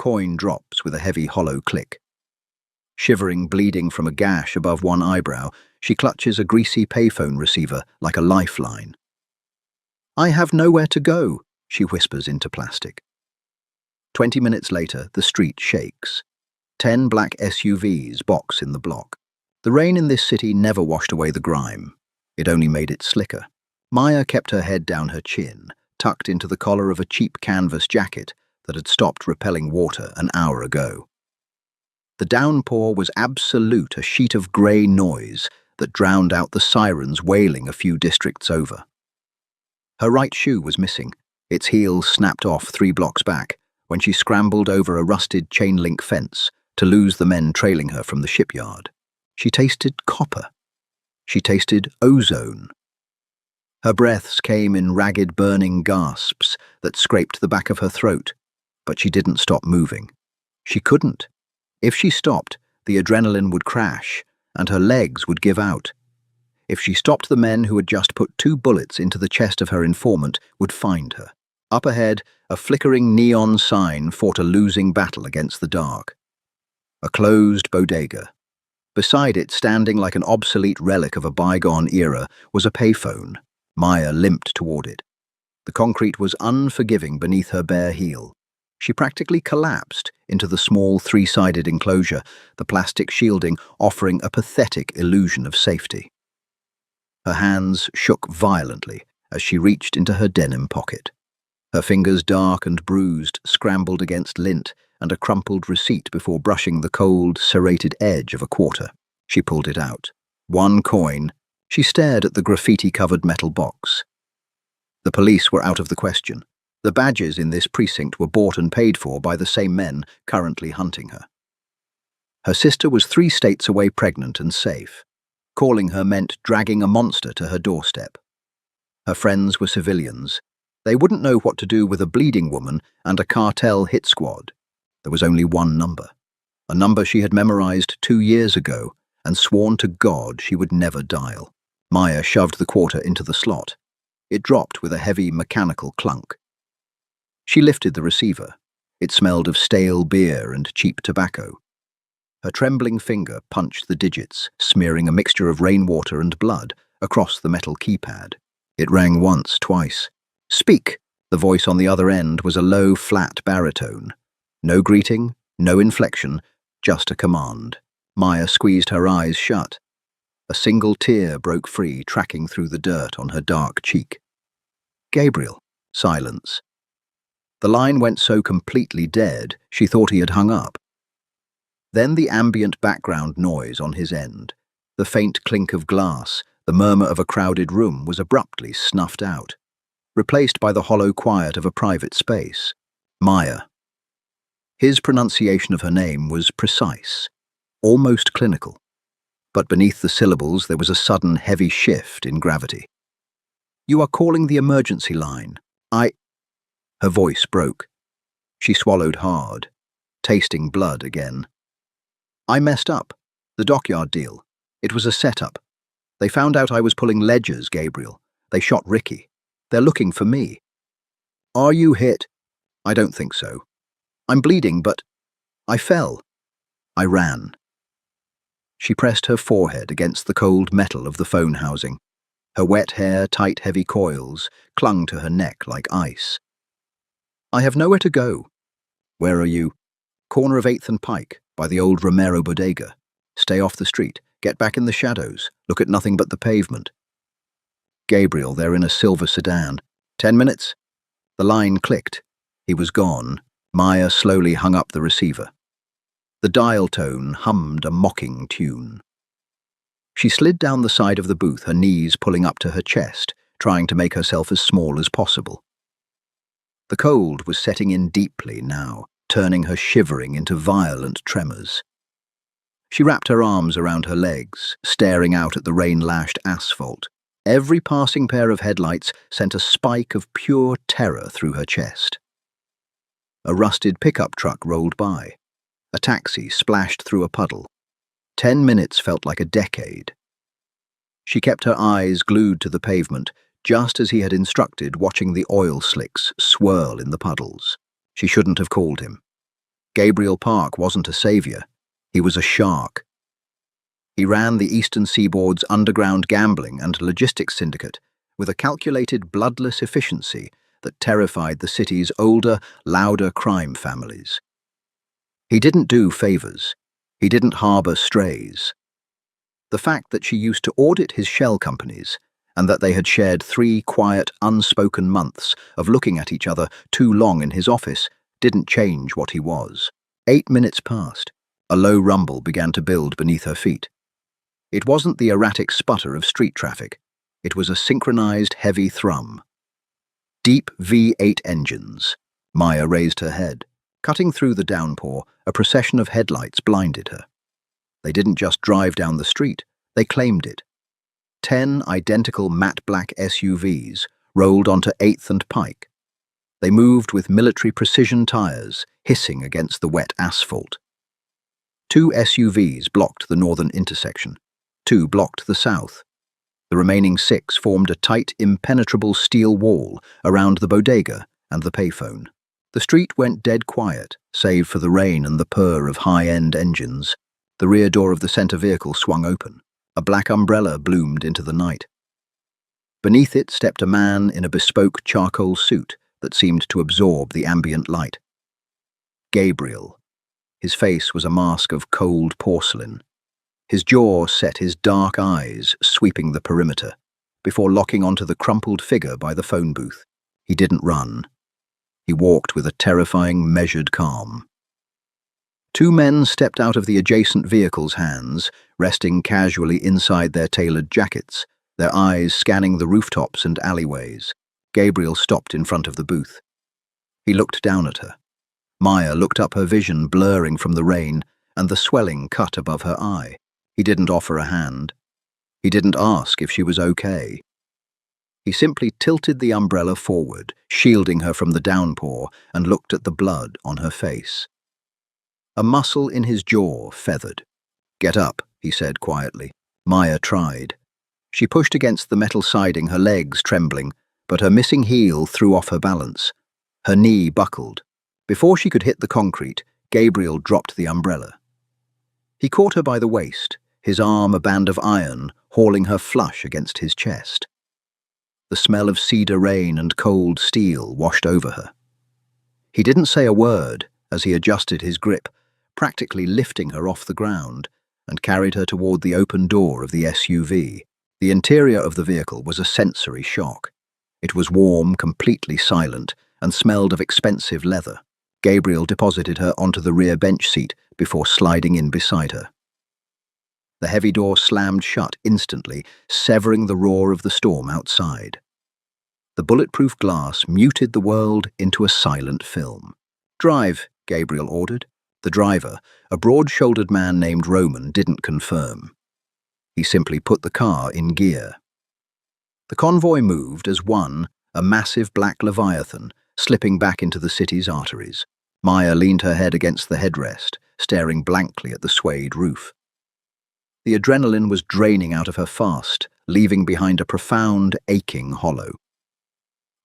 coin drops with a heavy hollow click. Shivering, bleeding from a gash above one eyebrow, she clutches a greasy payphone receiver like a lifeline. "I have nowhere to go," she whispers into plastic. 20 minutes later, the street shakes. 10 black SUVs box in the block. The rain in this city never washed away the grime. It only made it slicker. Maya kept her head down her chin, tucked into the collar of a cheap canvas jacket that had stopped repelling water an hour ago. The downpour was absolute, a sheet of grey noise that drowned out the sirens wailing a few districts over. Her right shoe was missing, its heel snapped off 3 blocks back, when she scrambled over a rusted chain-link fence to lose the men trailing her from the shipyard. She tasted copper. She tasted ozone. Her breaths came in ragged, burning gasps that scraped the back of her throat, but she didn't stop moving. She couldn't. If she stopped, the adrenaline would crash, and her legs would give out. If she stopped, the men who had just put 2 bullets into the chest of her informant would find her. Up ahead, a flickering neon sign fought a losing battle against the dark. A closed bodega. Beside it, standing like an obsolete relic of a bygone era, was a payphone. Maya limped toward it. The concrete was unforgiving beneath her bare heel. She practically collapsed into the small 3-sided enclosure, the plastic shielding offering a pathetic illusion of safety. Her hands shook violently as she reached into her denim pocket. Her fingers, dark and bruised, scrambled against lint and a crumpled receipt before brushing the cold, serrated edge of a quarter. She pulled it out. 1 coin. She stared at the graffiti-covered metal box. The police were out of the question. The badges in this precinct were bought and paid for by the same men currently hunting her. Her sister was 3 states away, pregnant and safe. Calling her meant dragging a monster to her doorstep. Her friends were civilians. They wouldn't know what to do with a bleeding woman and a cartel hit squad. There was only one number. A number she had memorized 2 years ago and sworn to God she would never dial. Maya shoved the quarter into the slot. It dropped with a heavy mechanical clunk. She lifted the receiver. It smelled of stale beer and cheap tobacco. Her trembling finger punched the digits, smearing a mixture of rainwater and blood across the metal keypad. It rang once, twice. "Speak!" The voice on the other end was a low, flat baritone. No greeting, no inflection, just a command. Maya squeezed her eyes shut. A single tear broke free, tracking through the dirt on her dark cheek. "Gabriel." Silence. The line went so completely dead, she thought he had hung up. Then the ambient background noise on his end. The faint clink of glass, the murmur of a crowded room was abruptly snuffed out, replaced by the hollow quiet of a private space. Maya. His pronunciation of her name was precise, almost clinical. But beneath the syllables there was a sudden heavy shift in gravity. "You are calling the emergency line. Her voice broke. She swallowed hard, tasting blood again. "I messed up. The dockyard deal. It was a setup. They found out I was pulling ledgers, Gabriel. They shot Ricky. They're looking for me." "Are you hit?" "I don't think so. I'm bleeding, but I fell. I ran." She pressed her forehead against the cold metal of the phone housing. Her wet hair, tight, heavy coils, clung to her neck like ice. "I have nowhere to go." "Where are you?" "Corner of 8th and Pike, by the old Romero bodega. Stay off the street. Get back in the shadows. Look at nothing but the pavement." "Gabriel, they're in a silver sedan. 10 minutes?" The line clicked. He was gone. Maya slowly hung up the receiver. The dial tone hummed a mocking tune. She slid down the side of the booth, her knees pulling up to her chest, trying to make herself as small as possible. The cold was setting in deeply now, turning her shivering into violent tremors. She wrapped her arms around her legs, staring out at the rain-lashed asphalt. Every passing pair of headlights sent a spike of pure terror through her chest. A rusted pickup truck rolled by. A taxi splashed through a puddle. 10 minutes felt like a decade. She kept her eyes glued to the pavement, just as he had instructed, watching the oil slicks swirl in the puddles. She shouldn't have called him. Gabriel Park wasn't a savior. He was a shark. He ran the Eastern Seaboard's underground gambling and logistics syndicate with a calculated, bloodless efficiency that terrified the city's older, louder crime families. He didn't do favors. He didn't harbor strays. The fact that she used to audit his shell companies and that they had shared 3 quiet, unspoken months of looking at each other too long in his office didn't change what he was. 8 minutes passed. A low rumble began to build beneath her feet. It wasn't the erratic sputter of street traffic. It was a synchronized heavy thrum. Deep V8 engines. Maya raised her head. Cutting through the downpour, a procession of headlights blinded her. They didn't just drive down the street, they claimed it. 10 identical matte black SUVs rolled onto 8th and Pike. They moved with military precision tires, hissing against the wet asphalt. 2 SUVs blocked the northern intersection. 2 blocked the south. The remaining 6 formed a tight, impenetrable steel wall around the bodega and the payphone. The street went dead quiet, save for the rain and the purr of high-end engines. The rear door of the center vehicle swung open. A black umbrella bloomed into the night. Beneath it stepped a man in a bespoke charcoal suit that seemed to absorb the ambient light. Gabriel. His face was a mask of cold porcelain. His jaw set, his dark eyes sweeping the perimeter, before locking onto the crumpled figure by the phone booth. He didn't run. He walked with a terrifying, measured calm. 2 men stepped out of the adjacent vehicle's hands, resting casually inside their tailored jackets, their eyes scanning the rooftops and alleyways. Gabriel stopped in front of the booth. He looked down at her. Maya looked up, her vision blurring from the rain and the swelling cut above her eye. He didn't offer a hand. He didn't ask if she was okay. He simply tilted the umbrella forward, shielding her from the downpour, and looked at the blood on her face. A muscle in his jaw feathered. "Get up," he said quietly. Maya tried. She pushed against the metal siding, her legs trembling, but her missing heel threw off her balance. Her knee buckled. Before she could hit the concrete, Gabriel dropped the umbrella. He caught her by the waist, his arm a band of iron, hauling her flush against his chest. The smell of cedar rain and cold steel washed over her. He didn't say a word as he adjusted his grip, practically lifting her off the ground, and carried her toward the open door of the SUV. The interior of the vehicle was a sensory shock. It was warm, completely silent, and smelled of expensive leather. Gabriel deposited her onto the rear bench seat before sliding in beside her. The heavy door slammed shut instantly, severing the roar of the storm outside. The bulletproof glass muted the world into a silent film. "Drive," Gabriel ordered. The driver, a broad-shouldered man named Roman, didn't confirm. He simply put the car in gear. The convoy moved as one, a massive black leviathan, slipping back into the city's arteries. Maya leaned her head against the headrest, staring blankly at the suede roof. The adrenaline was draining out of her fast, leaving behind a profound, aching hollow.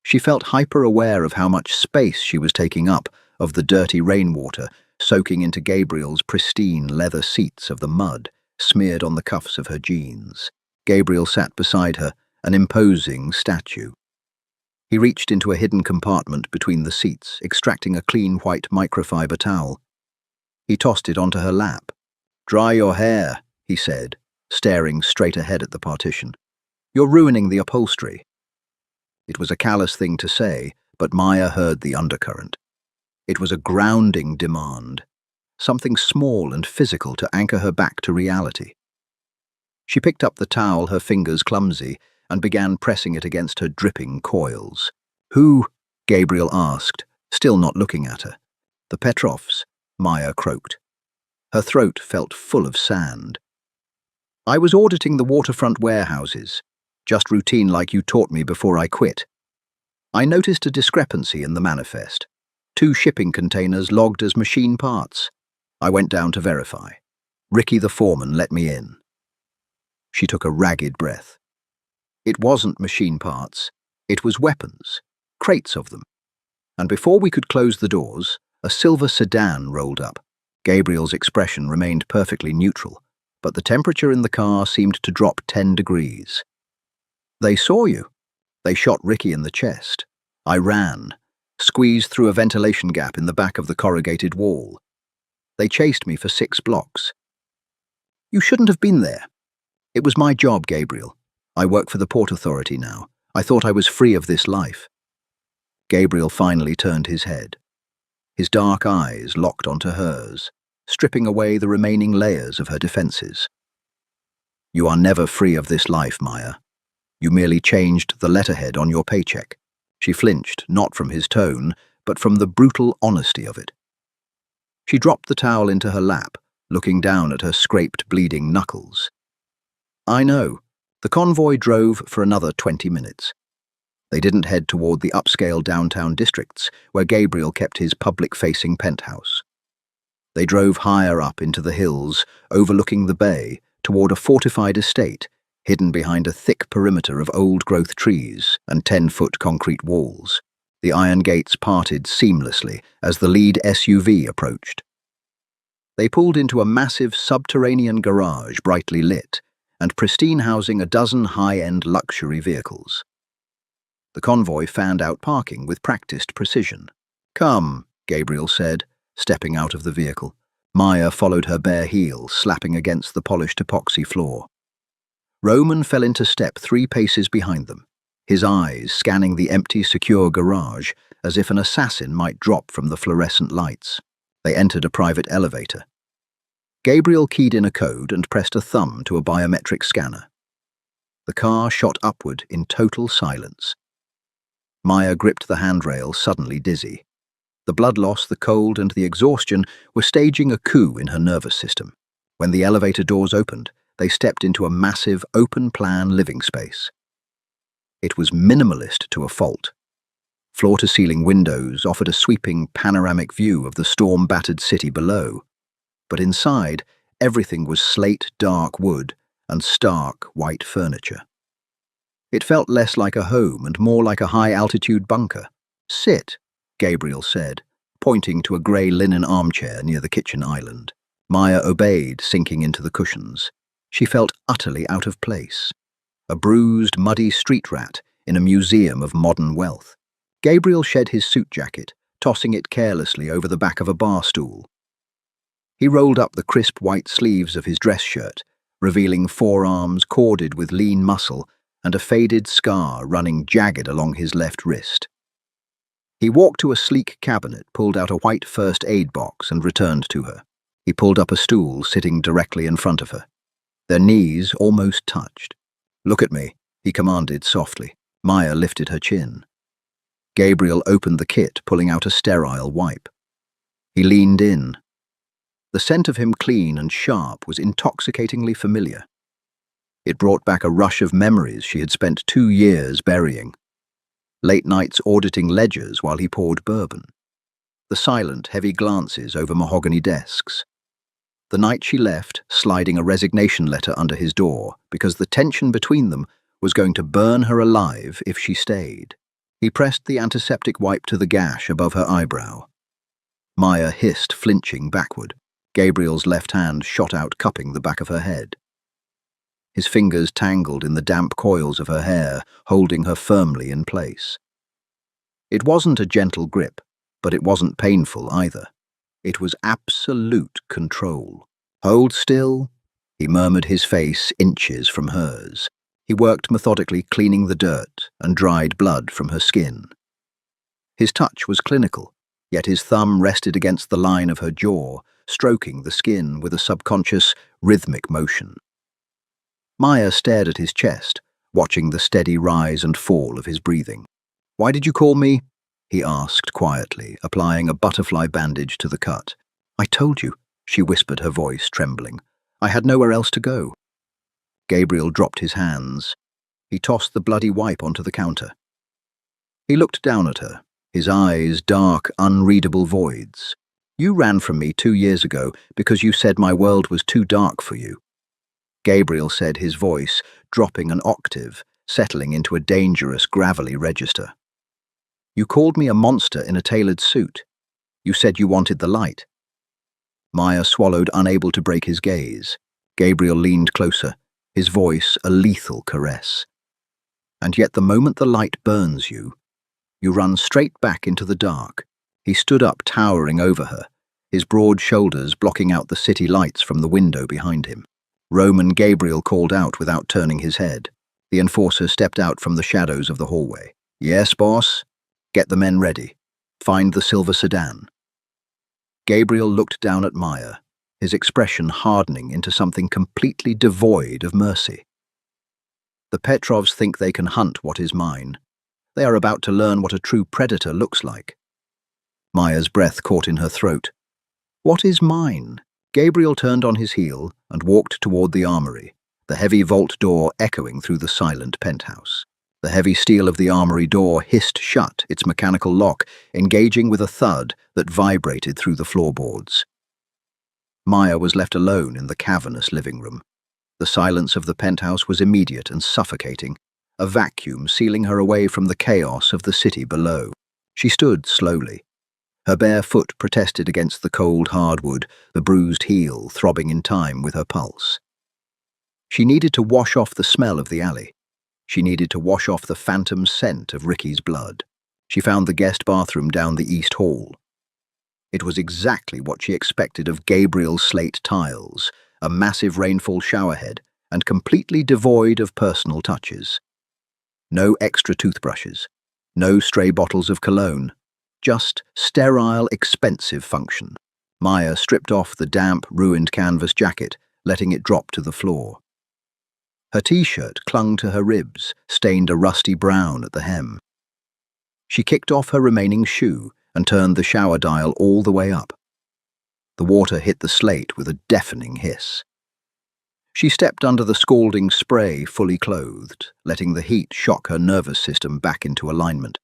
She felt hyper-aware of how much space she was taking up, of the dirty rainwater soaking into Gabriel's pristine leather seats, of the mud smeared on the cuffs of her jeans. Gabriel sat beside her, an imposing statue. He reached into a hidden compartment between the seats, extracting a clean white microfiber towel. He tossed it onto her lap. "Dry your hair," he said, staring straight ahead at the partition. "You're ruining the upholstery." It was a callous thing to say, but Maya heard the undercurrent. It was a grounding demand, something small and physical to anchor her back to reality. She picked up the towel, her fingers clumsy, and began pressing it against her dripping coils. "Who?" Gabriel asked, still not looking at her. "The Petrovs," Maya croaked. Her throat felt full of sand. "I was auditing the waterfront warehouses, just routine like you taught me before I quit. I noticed a discrepancy in the manifest. 2 shipping containers logged as machine parts. I went down to verify. Ricky the foreman let me in." She took a ragged breath. It wasn't machine parts. It was weapons, crates of them. And before we could close the doors, A silver sedan rolled up. Gabriel's expression remained perfectly neutral, but the temperature in the car seemed to drop 10 degrees. They saw you. They shot Ricky in the chest. I ran, squeezed through a ventilation gap in the back of the corrugated wall. They chased me for 6 blocks. You shouldn't have been there. It was my job, Gabriel. I work for the Port Authority now. I thought I was free of this life. Gabriel finally turned his head. His dark eyes locked onto hers, stripping away the remaining layers of her defenses. You are never free of this life, Maya. You merely changed the letterhead on your paycheck. She flinched, not from his tone, but from the brutal honesty of it. She dropped the towel into her lap, looking down at her scraped, bleeding knuckles. I know. The convoy drove for another 20 minutes. They didn't head toward the upscale downtown districts, where Gabriel kept his public-facing penthouse. They drove higher up into the hills, overlooking the bay, toward a fortified estate, hidden behind a thick perimeter of old-growth trees and 10-foot concrete walls. The iron gates parted seamlessly as the lead SUV approached. They pulled into a massive subterranean garage brightly lit and pristine housing a dozen high-end luxury vehicles. The convoy fanned out parking with practiced precision. Come, Gabriel said, stepping out of the vehicle. Maya followed her bare heel, slapping against the polished epoxy floor. Roman fell into step 3 paces behind them, his eyes scanning the empty, secure garage as if an assassin might drop from the fluorescent lights. They entered a private elevator. Gabriel keyed in a code and pressed a thumb to a biometric scanner. The car shot upward in total silence. Maya gripped the handrail, suddenly dizzy. The blood loss, the cold, and the exhaustion were staging a coup in her nervous system. When the elevator doors opened, they stepped into a massive, open-plan living space. It was minimalist to a fault. Floor-to-ceiling windows offered a sweeping, panoramic view of the storm-battered city below. But inside, everything was slate dark wood and stark white furniture. It felt less like a home and more like a high-altitude bunker. Sit, Gabriel said, pointing to a grey linen armchair near the kitchen island. Maya obeyed, sinking into the cushions. She felt utterly out of place. A bruised, muddy street rat in a museum of modern wealth. Gabriel shed his suit jacket, tossing it carelessly over the back of a bar stool. He rolled up the crisp white sleeves of his dress shirt, revealing forearms corded with lean muscle and a faded scar running jagged along his left wrist. He walked to a sleek cabinet, pulled out a white first aid box and returned to her. He pulled up a stool, sitting directly in front of her. Their knees almost touched. Look at me, he commanded softly. Maya lifted her chin. Gabriel opened the kit, pulling out a sterile wipe. He leaned in. The scent of him, clean and sharp, was intoxicatingly familiar. It brought back a rush of memories she had spent 2 years burying. Late nights auditing ledgers while he poured bourbon. The silent, heavy glances over mahogany desks. The night she left, sliding a resignation letter under his door because the tension between them was going to burn her alive if she stayed. He pressed the antiseptic wipe to the gash above her eyebrow. Maya hissed, flinching backward. Gabriel's left hand shot out, cupping the back of her head. His fingers tangled in the damp coils of her hair, holding her firmly in place. It wasn't a gentle grip, but it wasn't painful either. It was absolute control. Hold still, he murmured, his face inches from hers. He worked methodically, cleaning the dirt and dried blood from her skin. His touch was clinical, yet his thumb rested against the line of her jaw, stroking the skin with a subconscious, rhythmic motion. Maya stared at his chest, watching the steady rise and fall of his breathing. "Why did you call me?" he asked quietly, applying a butterfly bandage to the cut. "I told you," she whispered, her voice trembling. "I had nowhere else to go." Gabriel dropped his hands. He tossed the bloody wipe onto the counter. He looked down at her, his eyes dark, unreadable voids. "You ran from me 2 years ago because you said my world was too dark for you." Gabriel said, his voice dropping an octave, settling into a dangerous, gravelly register. "You called me a monster in a tailored suit. You said you wanted the light. Maya swallowed, unable to break his gaze. Gabriel leaned closer, his voice a lethal caress. And yet the moment the light burns you, you run straight back into the dark. He stood up, towering over her, his broad shoulders blocking out the city lights from the window behind him. Roman Gabriel called out without turning his head. The enforcer stepped out from the shadows of the hallway. Yes, boss? Get the men ready. Find the silver sedan. Gabriel looked down at Maya, his expression hardening into something completely devoid of mercy. The Petrovs think they can hunt what is mine. They are about to learn what a true predator looks like. Maya's breath caught in her throat. What is mine? Gabriel turned on his heel and walked toward the armory, the heavy vault door echoing through the silent penthouse. The heavy steel of the armory door hissed shut, its mechanical lock engaging with a thud that vibrated through the floorboards. Maya was left alone in the cavernous living room. The silence of the penthouse was immediate and suffocating, a vacuum sealing her away from the chaos of the city below. She stood slowly. Her bare foot protested against the cold hardwood, the bruised heel throbbing in time with her pulse. She needed to wash off the smell of the alley. She needed to wash off the phantom scent of Ricky's blood. She found the guest bathroom down the east hall. It was exactly what she expected of Gabriel's slate tiles, a massive rainfall showerhead, and completely devoid of personal touches. No extra toothbrushes, no stray bottles of cologne, just sterile, expensive function. Maya stripped off the damp, ruined canvas jacket, letting it drop to the floor. Her t-shirt clung to her ribs, stained a rusty brown at the hem. She kicked off her remaining shoe and turned the shower dial all the way up. The water hit the slate with a deafening hiss. She stepped under the scalding spray fully clothed, letting the heat shock her nervous system back into alignment.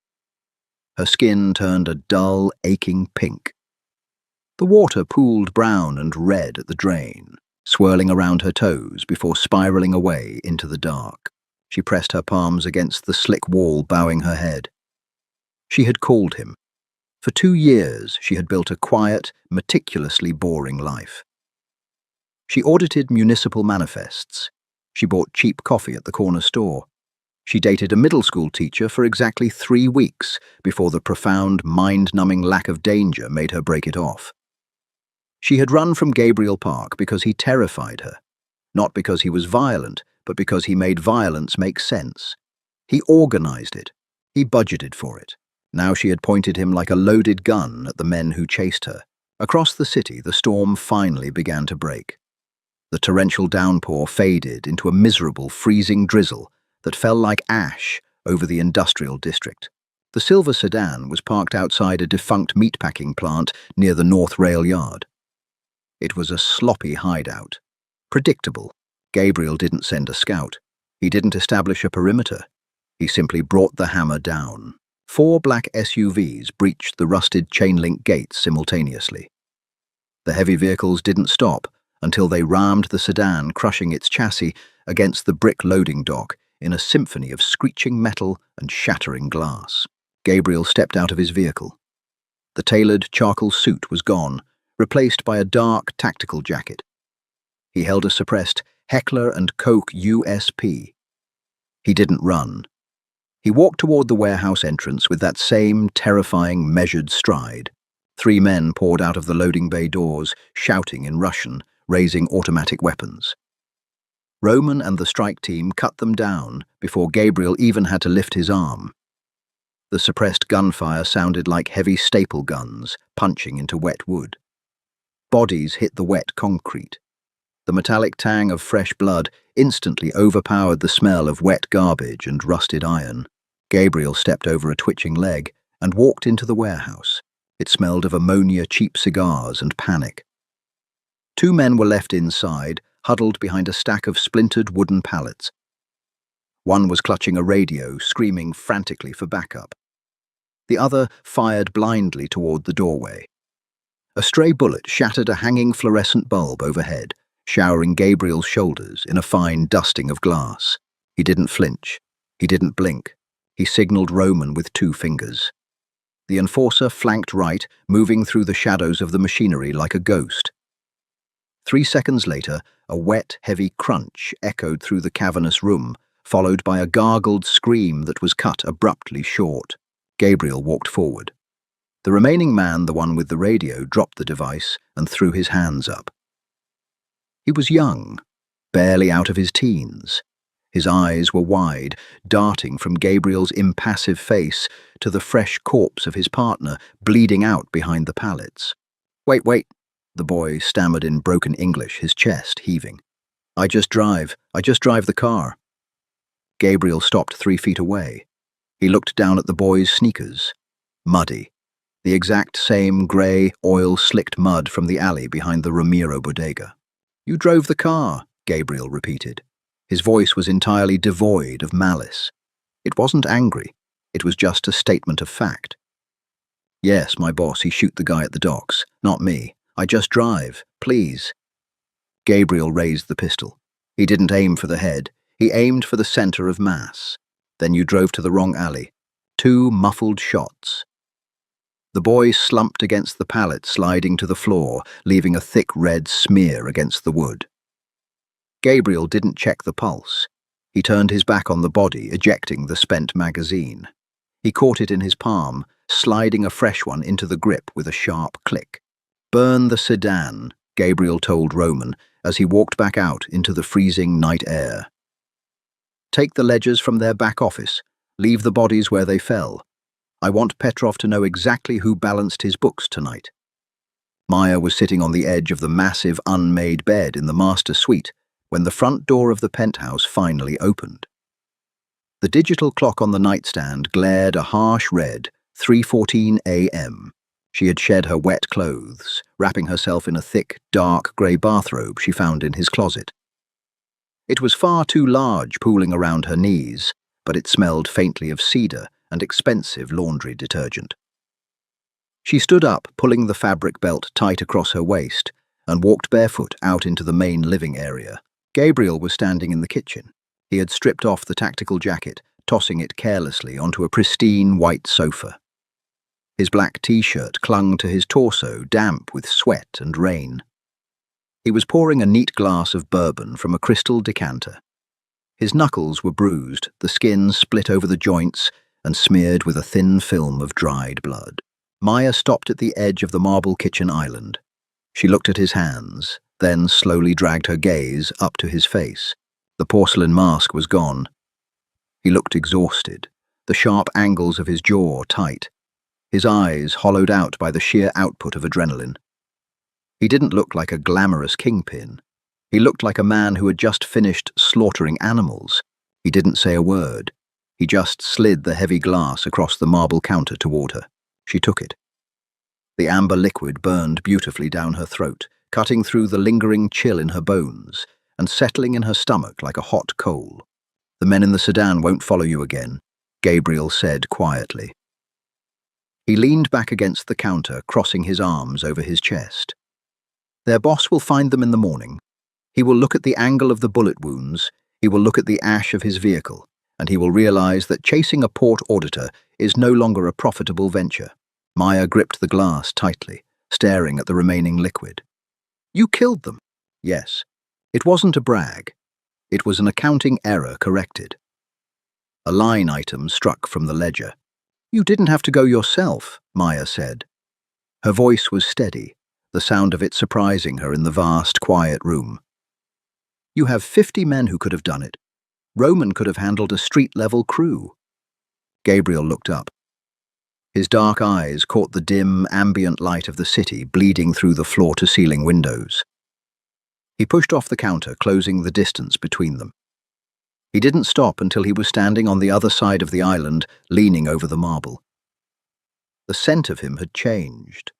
Her skin turned a dull, aching pink. The water pooled brown and red at the drain, swirling around her toes before spiraling away into the dark. She pressed her palms against the slick wall, bowing her head. She had called him. For 2 years, she had built a quiet, meticulously boring life. She audited municipal manifests. She bought cheap coffee at the corner store. She dated a middle school teacher for exactly 3 weeks before the profound, mind-numbing lack of danger made her break it off. She had run from Gabriel Park because he terrified her, not because he was violent, but because he made violence make sense. He organized it. He budgeted for it. Now she had pointed him like a loaded gun at the men who chased her. Across the city, the storm finally began to break. The torrential downpour faded into a miserable, freezing drizzle that fell like ash over the industrial district. The silver sedan was parked outside a defunct meatpacking plant near the North Rail Yard. It was a sloppy hideout. Predictable. Gabriel didn't send a scout. He didn't establish a perimeter. He simply brought the hammer down. 4 black SUVs breached the rusted chain-link gates simultaneously. The heavy vehicles didn't stop until they rammed the sedan, crushing its chassis against the brick loading dock in a symphony of screeching metal and shattering glass. Gabriel stepped out of his vehicle. The tailored charcoal suit was gone, replaced by a dark tactical jacket. He held a suppressed Heckler & Koch USP. He didn't run. He walked toward the warehouse entrance with that same terrifying, measured stride. 3 men poured out of the loading bay doors, shouting in Russian, raising automatic weapons. Roman and the strike team cut them down before Gabriel even had to lift his arm. The suppressed gunfire sounded like heavy staple guns punching into wet wood. Bodies hit the wet concrete. The metallic tang of fresh blood instantly overpowered the smell of wet garbage and rusted iron. Gabriel stepped over a twitching leg and walked into the warehouse. It smelled of ammonia, cheap cigars, and panic. 2 men were left inside, huddled behind a stack of splintered wooden pallets. One was clutching a radio, screaming frantically for backup. The other fired blindly toward the doorway. A stray bullet shattered a hanging fluorescent bulb overhead, showering Gabriel's shoulders in a fine dusting of glass. He didn't flinch. He didn't blink. He signaled Roman with 2 fingers. The enforcer flanked right, moving through the shadows of the machinery like a ghost. 3 seconds later, a wet, heavy crunch echoed through the cavernous room, followed by a gargled scream that was cut abruptly short. Gabriel walked forward. The remaining man, the one with the radio, dropped the device and threw his hands up. He was young, barely out of his teens. His eyes were wide, darting from Gabriel's impassive face to the fresh corpse of his partner, bleeding out behind the pallets. Wait, the boy stammered in broken English, his chest heaving. I just drive the car. Gabriel stopped 3 feet away. He looked down at the boy's sneakers. Muddy. The exact same grey, oil-slicked mud from the alley behind the Ramiro bodega. You drove the car, Gabriel repeated. His voice was entirely devoid of malice. It wasn't angry. It was just a statement of fact. Yes, my boss, he shoot the guy at the docks. Not me. I just drive, please. Gabriel raised the pistol. He didn't aim for the head. He aimed for the center of mass. Then you drove to the wrong alley. 2 muffled shots. The boy slumped against the pallet, sliding to the floor, leaving a thick red smear against the wood. Gabriel didn't check the pulse. He turned his back on the body, ejecting the spent magazine. He caught it in his palm, sliding a fresh one into the grip with a sharp click. Burn the sedan, Gabriel told Roman as he walked back out into the freezing night air. Take the ledgers from their back office. Leave the bodies where they fell. I want Petrov to know exactly who balanced his books tonight. Maya was sitting on the edge of the massive unmade bed in the master suite when the front door of the penthouse finally opened. The digital clock on the nightstand glared a harsh red, 3:14 a.m. She had shed her wet clothes, wrapping herself in a thick, dark grey bathrobe she found in his closet. It was far too large, pooling around her knees, but it smelled faintly of cedar and expensive laundry detergent. She stood up, pulling the fabric belt tight across her waist, and walked barefoot out into the main living area. Gabriel was standing in the kitchen. He had stripped off the tactical jacket, tossing it carelessly onto a pristine white sofa. His black t-shirt clung to his torso, damp with sweat and rain. He was pouring a neat glass of bourbon from a crystal decanter. His knuckles were bruised, the skin split over the joints and smeared with a thin film of dried blood. Maya stopped at the edge of the marble kitchen island. She looked at his hands, then slowly dragged her gaze up to his face. The porcelain mask was gone. He looked exhausted, the sharp angles of his jaw tight, his eyes hollowed out by the sheer output of adrenaline. He didn't look like a glamorous kingpin. He looked like a man who had just finished slaughtering animals. He didn't say a word. He just slid the heavy glass across the marble counter toward her. She took it. The amber liquid burned beautifully down her throat, cutting through the lingering chill in her bones and settling in her stomach like a hot coal. The men in the sedan won't follow you again, Gabriel said quietly. He leaned back against the counter, crossing his arms over his chest. Their boss will find them in the morning. He will look at the angle of the bullet wounds, he will look at the ash of his vehicle, and he will realize that chasing a port auditor is no longer a profitable venture. Maya gripped the glass tightly, staring at the remaining liquid. You killed them. Yes. It wasn't a brag. It was an accounting error corrected. A line item struck from the ledger. You didn't have to go yourself, Maya said. Her voice was steady, the sound of it surprising her in the vast, quiet room. You have 50 men who could have done it. Roman could have handled a street-level crew. Gabriel looked up. His dark eyes caught the dim, ambient light of the city bleeding through the floor-to-ceiling windows. He pushed off the counter, closing the distance between them. He didn't stop until he was standing on the other side of the island, leaning over the marble. The scent of him had changed.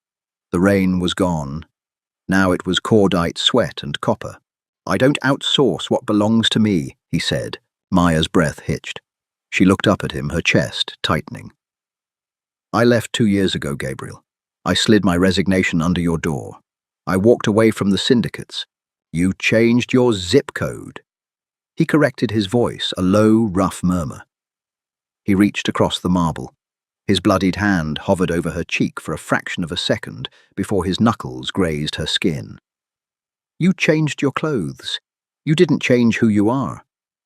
The rain was gone. Now it was cordite sweat and copper. I don't outsource what belongs to me, he said. Maya's breath hitched. She looked up at him, her chest tightening. I left 2 years ago, Gabriel. I slid my resignation under your door. I walked away from the syndicates. You changed your zip code. He corrected his voice, a low, rough murmur. He reached across the marble. His bloodied hand hovered over her cheek for a fraction of a second before his knuckles grazed her skin. You changed your clothes. You didn't change who you are.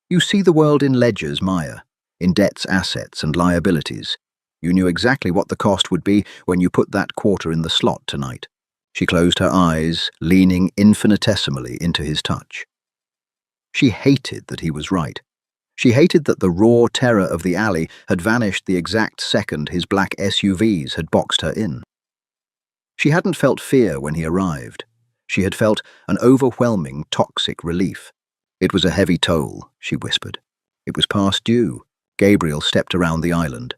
You see the world in ledgers, Maya, in debts, assets, and liabilities. You knew exactly what the cost would be when you put that quarter in the slot tonight. She closed her eyes, leaning infinitesimally into his touch. She hated that he was right. She hated that the raw terror of the alley had vanished the exact second his black SUVs had boxed her in. She hadn't felt fear when he arrived. She had felt an overwhelming, toxic relief. It was a heavy toll, she whispered. It was past due. Gabriel stepped around the island.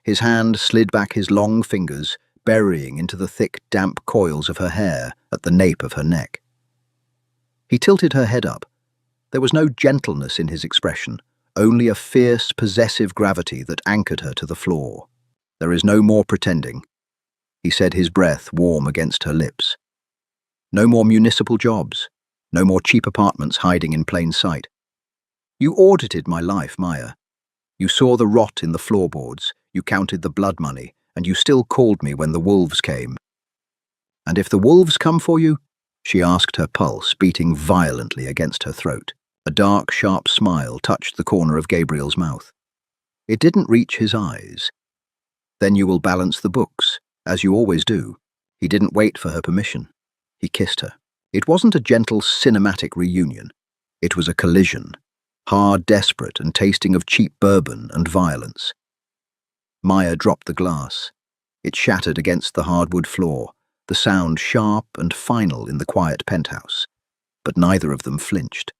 His hand slid back his long fingers, burying into the thick, damp coils of her hair at the nape of her neck. He tilted her head up. There was no gentleness in his expression, only a fierce, possessive gravity that anchored her to the floor. There is no more pretending, he said, his breath warm against her lips. No more municipal jobs. No more cheap apartments hiding in plain sight. You audited my life, Maya. You saw the rot in the floorboards, you counted the blood money, and you still called me when the wolves came. And if the wolves come for you? She asked, her pulse beating violently against her throat. A dark, sharp smile touched the corner of Gabriel's mouth. It didn't reach his eyes. Then you will balance the books, as you always do. He didn't wait for her permission. He kissed her. It wasn't a gentle, cinematic reunion. It was a collision, hard, desperate, and tasting of cheap bourbon and violence. Maya dropped the glass. It shattered against the hardwood floor, the sound sharp and final in the quiet penthouse. But neither of them flinched.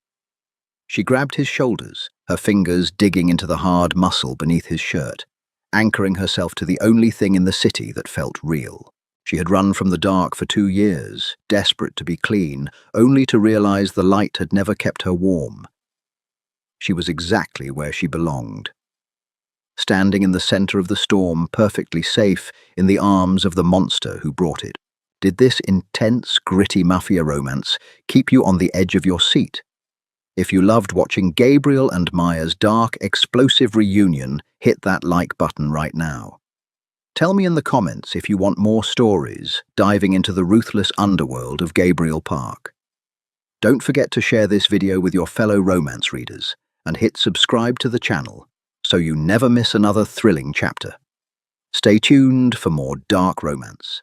She grabbed his shoulders, her fingers digging into the hard muscle beneath his shirt, anchoring herself to the only thing in the city that felt real. She had run from the dark for 2 years, desperate to be clean, only to realize the light had never kept her warm. She was exactly where she belonged. Standing in the center of the storm, perfectly safe in the arms of the monster who brought it. Did this intense, gritty Mafia romance keep you on the edge of your seat? If you loved watching Gabriel and Maya's dark, explosive reunion, hit that like button right now. Tell me in the comments if you want more stories diving into the ruthless underworld of Gabriel Park. Don't forget to share this video with your fellow romance readers and hit subscribe to the channel so you never miss another thrilling chapter. Stay tuned for more dark romance.